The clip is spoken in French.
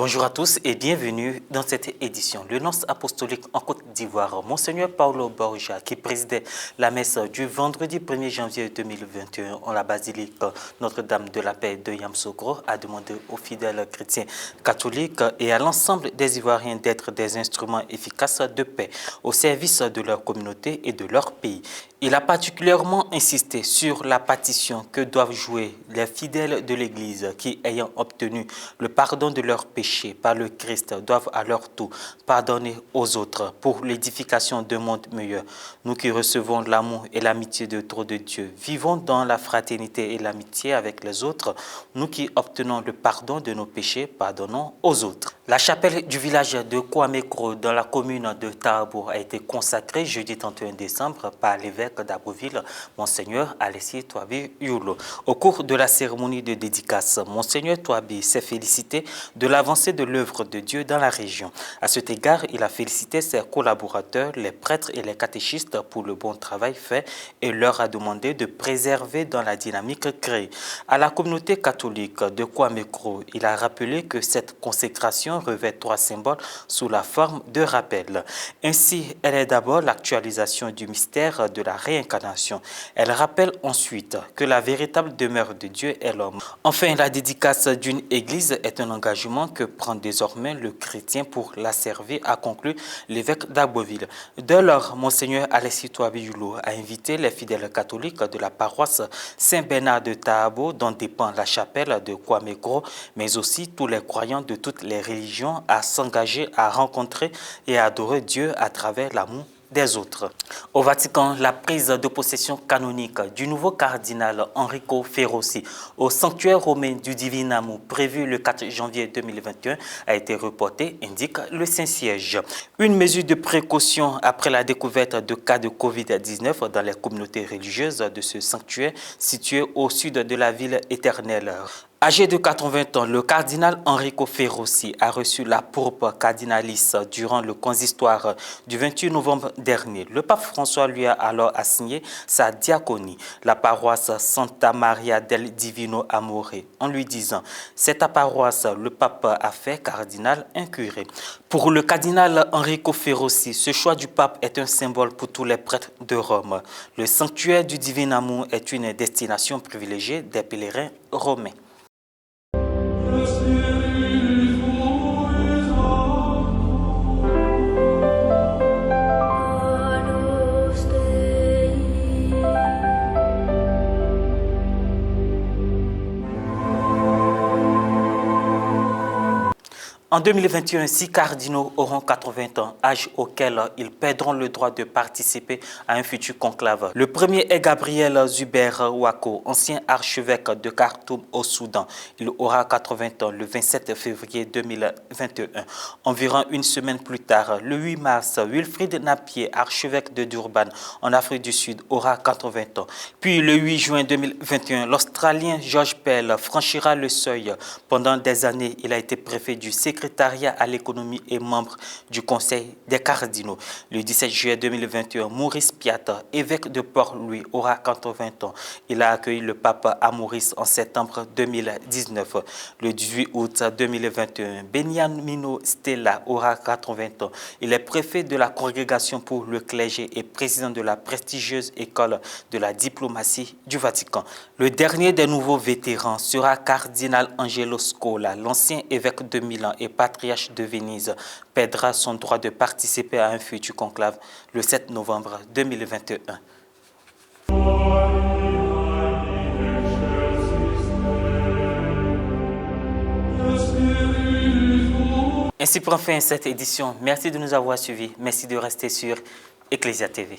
Bonjour à tous et bienvenue dans cette édition. Le nonce apostolique en Côte d'Ivoire, Monseigneur Paulo Borja, qui présidait la messe du vendredi 1er janvier 2021 en la basilique Notre-Dame de la Paix de Yamoussoukro, a demandé aux fidèles chrétiens catholiques et à l'ensemble des Ivoiriens d'être des instruments efficaces de paix au service de leur communauté et de leur pays. Il a particulièrement insisté sur la partition que doivent jouer les fidèles de l'Église qui, ayant obtenu le pardon de leurs péchés par le Christ, doivent à leur tour pardonner aux autres pour l'édification d'un monde meilleur. Nous qui recevons l'amour et l'amitié de trop de Dieu, vivons dans la fraternité et l'amitié avec les autres. Nous qui obtenons le pardon de nos péchés, pardonnons aux autres. La chapelle du village de Kouamekro dans la commune de Taabo a été consacrée jeudi 31 décembre par l'évêque d'Abbeville, Monseigneur Alessi Touabi Yulo. Au cours de la cérémonie de dédicace, Monseigneur Touabi s'est félicité de l'avancée de l'œuvre de Dieu dans la région. À cet égard, il a félicité ses collaborateurs, les prêtres et les catéchistes pour le bon travail fait et leur a demandé de préserver dans la dynamique créée. À la communauté catholique de Kouamekro, il a rappelé que cette consécration revêt trois symboles sous la forme de rappel. Ainsi, elle est d'abord l'actualisation du mystère de la réincarnation. Elle rappelle ensuite que la véritable demeure de Dieu est l'homme. Enfin, la dédicace d'une église est un engagement que prend désormais le chrétien pour la servir, a conclu l'évêque d'Abbeville. Dès lors, Monseigneur Alessi Touabi Yulo a invité les fidèles catholiques de la paroisse Saint-Bernard de Taabo, dont dépend la chapelle de Kouamekro, mais aussi tous les croyants de toutes les religions à s'engager à rencontrer et à adorer Dieu à travers l'amour des autres. Au Vatican, la prise de possession canonique du nouveau cardinal Enrico Ferrossi au sanctuaire romain du Divin Amour prévu le 4 janvier 2021 a été reportée, indique le Saint-Siège. Une mesure de précaution après la découverte de cas de Covid-19 dans les communautés religieuses de ce sanctuaire situé au sud de la ville éternelle. Âgé de 80 ans, le cardinal Enrico Ferrossi a reçu la pourpre cardinalice durant le consistoire du 28 novembre dernier. Le pape François lui a alors assigné sa diaconie, la paroisse Santa Maria del Divino Amore, en lui disant « C'est ta paroisse, le pape a fait cardinal incuré ». Pour le cardinal Enrico Ferrossi, ce choix du pape est un symbole pour tous les prêtres de Rome. Le sanctuaire du Divin Amour est une destination privilégiée des pèlerins romains. En 2021, 6 cardinaux auront 80 ans, âge auquel ils perdront le droit de participer à un futur conclave. Le premier est Gabriel Zuber Wako, ancien archevêque de Khartoum au Soudan. Il aura 80 ans le 27 février 2021. Environ une semaine plus tard, le 8 mars, Wilfrid Napier, archevêque de Durban en Afrique du Sud, aura 80 ans. Puis le 8 juin 2021, l'Australien George Pell franchira le seuil. Pendant des années, il a été préfet du secrétariat à l'économie et membre du Conseil des cardinaux. Le 17 juillet 2021, Maurice Piat, évêque de Port-Louis, aura 80 ans. Il a accueilli le pape à Maurice en septembre 2019. Le 18 août 2021, Beniamino Stella aura 80 ans. Il est préfet de la Congrégation pour le clergé et président de la prestigieuse école de la diplomatie du Vatican. Le dernier des nouveaux vétérans sera cardinal Angelo Scola, l'ancien évêque de Milan et patriarche de Venise, perdra son droit de participer à un futur conclave le 7 novembre 2021. Ainsi prend fin cette édition. Merci de nous avoir suivis. Merci de rester sur Ecclesia TV.